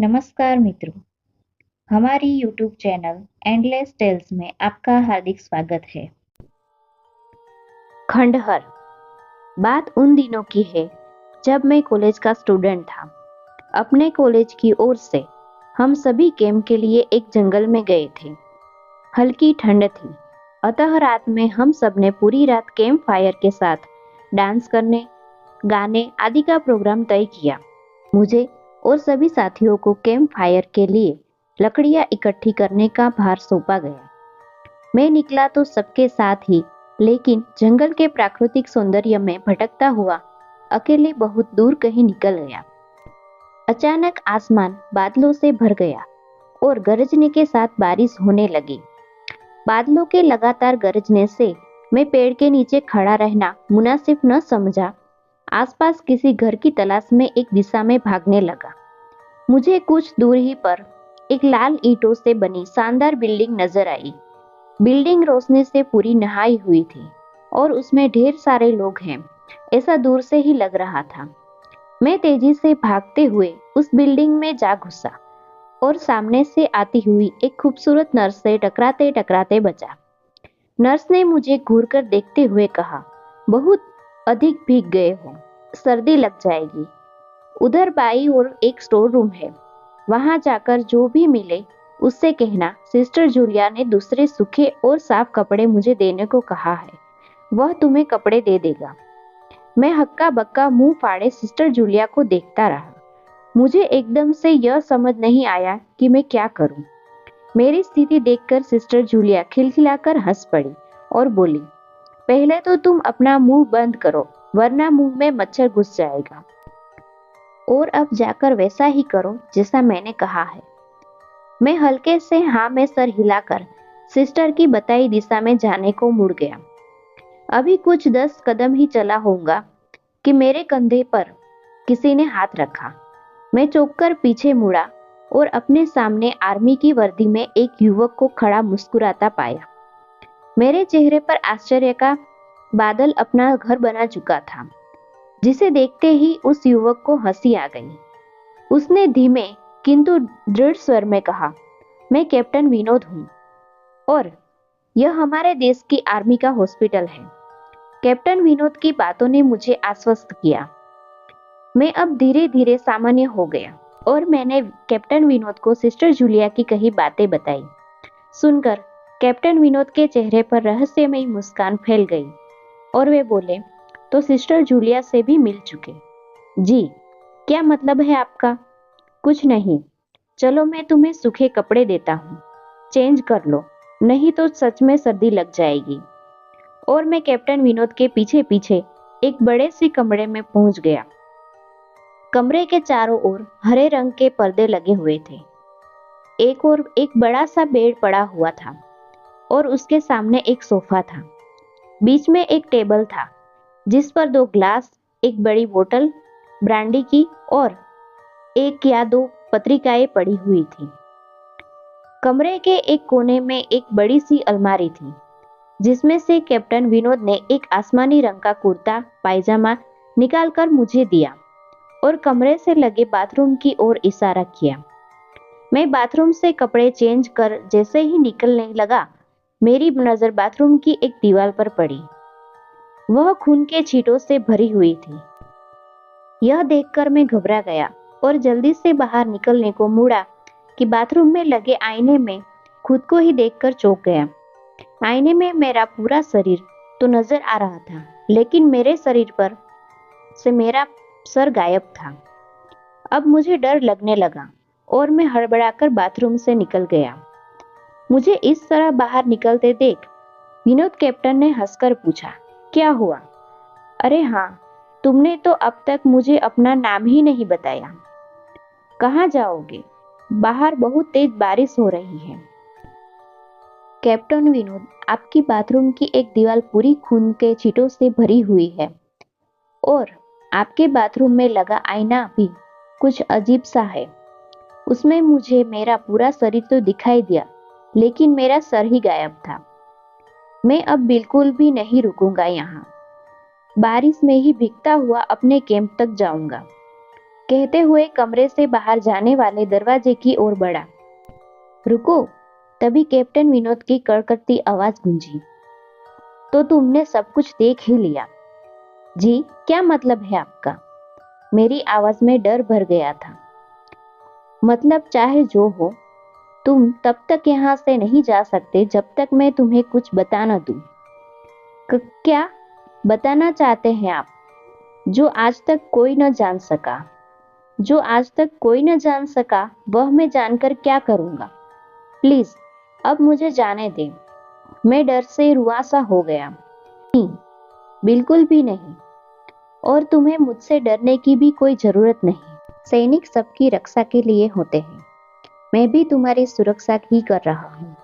नमस्कार मित्रों, हमारी यूट्यूब चैनल एंडलेस टेल्स में आपका हार्दिक स्वागत है। खंडहर। बात उन दिनों की है जब मैं कॉलेज का स्टूडेंट था। अपने कॉलेज की ओर से हम सभी कैंप के लिए एक जंगल में गए थे। हल्की ठंड थी, अतः रात में हम सब ने पूरी रात कैंप फायर के साथ डांस करने, गाने आदि का प्रोग्राम तय किया। मुझे और सभी साथियों को कैंप फायर के लिए लकड़ियां इकट्ठी करने का भार सौंपा गया। मैं निकला तो सबके साथ ही, लेकिन जंगल के प्राकृतिक सौंदर्य में भटकता हुआ अकेले बहुत दूर कहीं निकल गया। अचानक आसमान बादलों से भर गया और गरजने के साथ बारिश होने लगी। बादलों के लगातार गरजने से मैं पेड़ के नीचे खड़ा रहना मुनासिब न समझा। आसपास किसी घर की तलाश में एक दिशा में भागने लगा। मुझे कुछ दूर ही पर एक लाल ईंटों से बनी शानदार बिल्डिंग नजर आई। बिल्डिंग रोशनी से पूरी नहाई हुई थी और उसमें ढेर सारे लोग हैं, ऐसा दूर से ही लग रहा था। मैं तेजी से भागते हुए उस बिल्डिंग में जा घुसा और सामने से आती हुई एक खूबसूरत नर्स से टकराते टकराते बचा। नर्स ने मुझे घूरकर देखते हुए कहा, बहुत अधिक भीग गए हो, सर्दी लग जाएगी। उधर बाई ओर एक स्टोर रूम है, वहां जाकर जो भी मिले उससे कहना सिस्टर जूलिया ने दूसरे सूखे और साफ कपड़े मुझे देने को कहा है, वह तुम्हें कपड़े दे देगा। मैं हक्का बक्का मुंह फाड़े सिस्टर जूलिया को देखता रहा। मुझे एकदम से यह समझ नहीं आया कि मैं क्या करूं। मेरी स्थिति देखकर सिस्टर जूलिया खिलखिलाकर हंस पड़ी और बोली, पहले तो तुम अपना मुंह बंद करो, वरना मुंह में मच्छर घुस जाएगा। और अब जाकर वैसा ही करो जैसा मैंने कहा है। मैं हल्के से हाँ में सर हिलाकर सिस्टर की बताई दिशा में जाने को मुड़ गया। अभी कुछ 10 कदम ही चला होऊंगा कि मेरे कंधे पर किसी ने हाथ रखा। मैं चौंककर पीछे मुड़ा और अपने सामने आर्मी की वर्दी में एक युवक को खड़ा मुस्कुराता पाया। मेरे चेहरे पर आश्चर्य का बादल अपना घर बना चुका था, जिसे देखते ही उस युवक को हंसी आ गई। उसने धीमे किंतु दृढ़ स्वर में कहा, मैं कैप्टन विनोद हूं और यह हमारे देश की आर्मी का हॉस्पिटल है। कैप्टन विनोद की बातों ने मुझे आश्वस्त किया। मैं अब धीरे धीरे सामान्य हो गया और मैंने कैप्टन विनोद को सिस्टर जूलिया की कही बातें बताई। सुनकर कैप्टन विनोद के चेहरे पर रहस्यमयी मुस्कान फैल गई और वे बोले, तो सिस्टर जूलिया से भी मिल चुके? जी। क्या मतलब है आपका? कुछ नहीं, चलो मैं तुम्हें सूखे कपड़े देता हूँ, चेंज कर लो, नहीं तो सच में सर्दी लग जाएगी। और मैं कैप्टन विनोद के पीछे पीछे एक बड़े से कमरे में पहुंच गया। कमरे के चारों ओर हरे रंग के पर्दे लगे हुए थे। एक और एक बड़ा सा बेड पड़ा हुआ था और उसके सामने एक सोफा था। बीच में एक टेबल था जिस पर 2 ग्लास, एक बड़ी बोतल ब्रांडी की और एक या 2 पत्रिकाएं पड़ी हुई थी। कमरे के एक कोने में एक बड़ी सी अलमारी थी, जिसमें से कैप्टन विनोद ने एक आसमानी रंग का कुर्ता पायजामा निकालकर मुझे दिया और कमरे से लगे बाथरूम की ओर इशारा किया। मैं बाथरूम से कपड़े चेंज कर जैसे ही निकलने लगा, मेरी नजर बाथरूम की एक दीवार पर पड़ी। वह खून के छींटों से भरी हुई थी। यह देखकर मैं घबरा गया और जल्दी से बाहर निकलने को मुड़ा कि बाथरूम में लगे आईने में खुद को ही देखकर चौंक गया। आईने में मेरा पूरा शरीर तो नजर आ रहा था, लेकिन मेरे शरीर पर से मेरा सर गायब था। अब मुझे डर लगने लगा और मैं हड़बड़ाकर बाथरूम से निकल गया। मुझे इस तरह बाहर निकलते देख विनोद कैप्टन ने हंसकर पूछा, क्या हुआ? अरे हाँ, तुमने तो अब तक मुझे अपना नाम ही नहीं बताया। कहाँ जाओगे? बाहर बहुत तेज बारिश हो रही है। कैप्टन विनोद, आपकी बाथरूम की एक दीवार पूरी खून के छींटों से भरी हुई है और आपके बाथरूम में लगा आईना भी कुछ अजीब सा है। उसमें मुझे मेरा पूरा शरीर तो दिखाई दिया, लेकिन मेरा सर ही गायब था। मैं अब बिल्कुल भी नहीं रुकूंगा यहाँ। बारिश में ही भीगता हुआ अपने कैंप तक जाऊंगा। कहते हुए कमरे से बाहर जाने वाले दरवाजे की ओर बढ़ा। रुको! तभी कैप्टन विनोद की कड़कती आवाज गूंजी। तो तुमने सब कुछ देख ही लिया? जी, क्या मतलब है आपका? मेरी आवाज में डर भर गया था। मतलब चाहे जो हो, तुम तब तक यहाँ से नहीं जा सकते जब तक मैं तुम्हें कुछ बता न दूं। क्या बताना चाहते हैं आप? जो आज तक कोई न जान सका, जो आज तक कोई न जान सका, वह मैं जानकर क्या करूंगा? प्लीज, अब मुझे जाने दें। मैं डर से रुआसा हो गया। नहीं, बिल्कुल भी नहीं। और तुम्हें मुझसे डरने की भी कोई जरूरत नहीं। सैनिक सबकी रक्षा के लिए होते हैं। मैं भी तुम्हारी सुरक्षा ही कर रहा हूँ।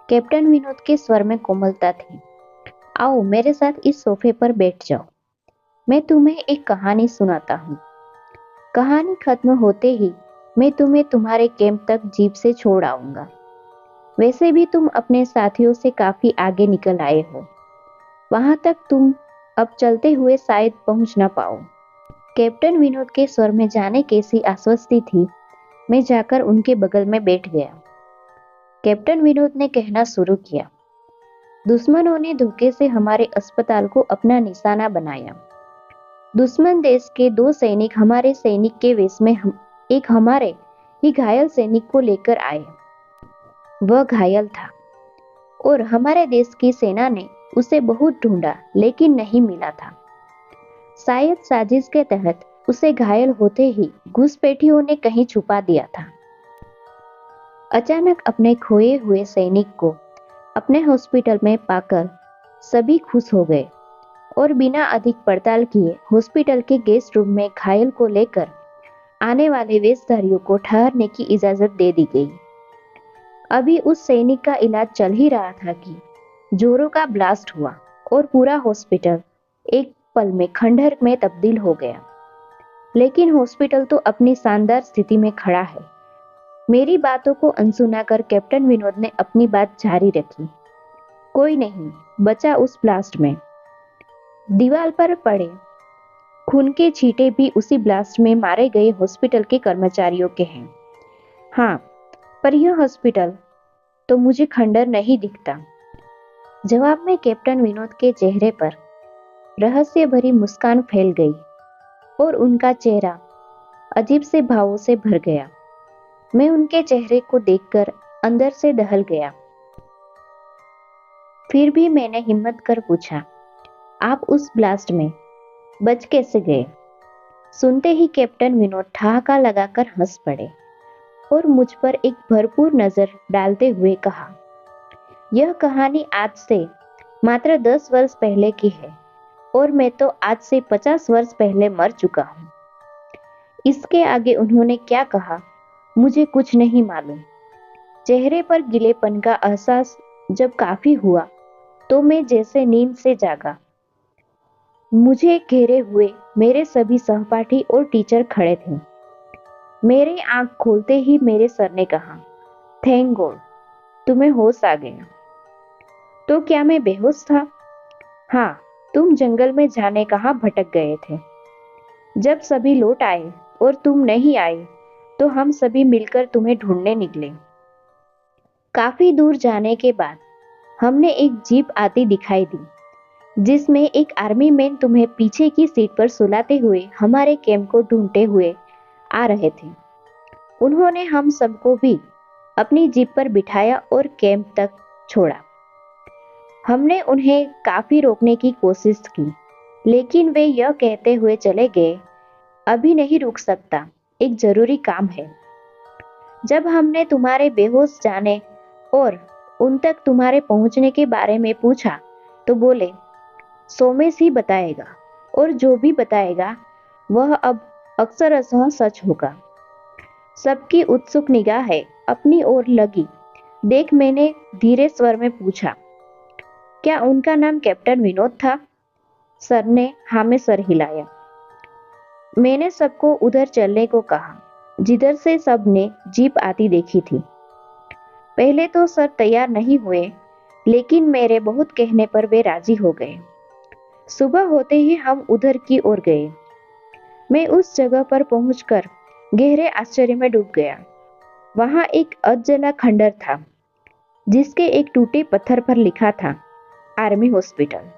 कैप्टन विनोद के स्वर में कोमलता थी। आओ मेरे साथ इस सोफे पर बैठ जाओ। मैं तुम्हें एक कहानी सुनाता हूँ। कहानी खत्म होते ही मैं तुम्हें तुम्हारे कैंप तक जीप से छोड़ आऊंगा। वैसे भी तुम अपने साथियों से काफी आगे निकल आए हो। वहां तक तुम अब चलते हुए शायद पहुंच ना पाओ। कैप्टन विनोद के स्वर में जाने कैसी आश्वस्ति थी। मैं जाकर उनके बगल में बैठ गया। कैप्टन विनोद ने कहना शुरू किया। दुश्मनों ने धोखे से हमारे अस्पताल को अपना निशाना बनाया। दुश्मन देश के 2 सैनिक हमारे सैनिक के वेश में एक हमारे ही घायल सैनिक को लेकर आए। वह घायल था और हमारे देश की सेना ने उसे बहुत ढूंढा लेकिन नहीं मिला था। शायद साजिश के तहत उसे घायल होते ही घुसपैठियों ने कहीं छुपा दिया था। अचानक अपने खोए हुए सैनिक को अपने हॉस्पिटल में पाकर सभी खुश हो गए और बिना अधिक पड़ताल किए हॉस्पिटल के गेस्ट रूम में घायल को लेकर आने वाले वेशधारियों को ठहरने की इजाजत दे दी गई। अभी उस सैनिक का इलाज चल ही रहा था कि जोरों का ब्लास्ट हुआ और पूरा हॉस्पिटल एक पल में खंडहर में तब्दील हो गया। लेकिन हॉस्पिटल तो अपनी शानदार स्थिति में खड़ा है। मेरी बातों को अनसुना कर कैप्टन विनोद ने अपनी बात जारी रखी। कोई नहीं बचा उस ब्लास्ट में। दीवार पर पड़े खून के छींटे भी उसी ब्लास्ट में मारे गए हॉस्पिटल के कर्मचारियों के हैं। हाँ, पर यह हॉस्पिटल तो मुझे खंडर नहीं दिखता। जवाब में कैप्टन विनोद के चेहरे पर रहस्य भरी मुस्कान फैल गई और उनका चेहरा अजीब से भावों से भर गया। मैं उनके चेहरे को देखकर अंदर से दहल गया। फिर भी मैंने हिम्मत कर पूछा, आप उस ब्लास्ट में बच कैसे गए? सुनते ही कैप्टन विनोद ठहाका लगाकर हंस पड़े और मुझ पर एक भरपूर नजर डालते हुए कहा, यह कहानी आज से मात्र 10 वर्ष पहले की है और मैं तो आज से 50 वर्ष पहले मर चुका हूं। इसके आगे उन्होंने क्या कहा मुझे कुछ नहीं मालूम। चेहरे पर गिलेपन का एहसास जब काफी हुआ तो मैं जैसे नींद से जागा। मुझे घेरे हुए मेरे सभी सहपाठी और टीचर खड़े थे। मेरी आंख खोलते ही मेरे सर ने कहा, थैंक गॉड, तुम्हें होश आ गया। तो क्या मैं बेहोश था? हाँ, तुम जंगल में जाने कहाँ भटक गए थे। जब सभी लौट आए और तुम नहीं आए तो हम सभी मिलकर तुम्हें ढूंढने निकले। काफी दूर जाने के बाद हमने एक जीप आती दिखाई दी जिसमें एक आर्मी मैन तुम्हें पीछे की सीट पर सुलाते हुए हमारे कैंप को ढूंढते हुए आ रहे थे। उन्होंने हम सबको भी अपनी जीप पर बिठाया और कैंप तक छोड़ा। हमने उन्हें काफी रोकने की कोशिश की लेकिन वे यह कहते हुए चले गए, अभी नहीं रुक सकता, एक जरूरी काम है। जब हमने तुम्हारे बेहोश जाने और उन तक तुम्हारे पहुंचने के बारे में पूछा तो बोले, सोमेश ही बताएगा और जो भी बताएगा वह अब अक्सरशः सच होगा। सबकी उत्सुक निगाहें अपनी ओर लगी देख मैंने धीरे स्वर में पूछा, क्या उनका नाम कैप्टन विनोद था? सर ने हाँ में सर हिलाया। मैंने सबको उधर चलने को कहा जिधर से सबने जीप आती देखी थी। पहले तो सर तैयार नहीं हुए लेकिन मेरे बहुत कहने पर वे राजी हो गए। सुबह होते ही हम उधर की ओर गए। मैं उस जगह पर पहुंचकर गहरे आश्चर्य में डूब गया। वहां एक अधजला खंडर था जिसके एक टूटे पत्थर पर लिखा था आर्मी हॉस्पिटल।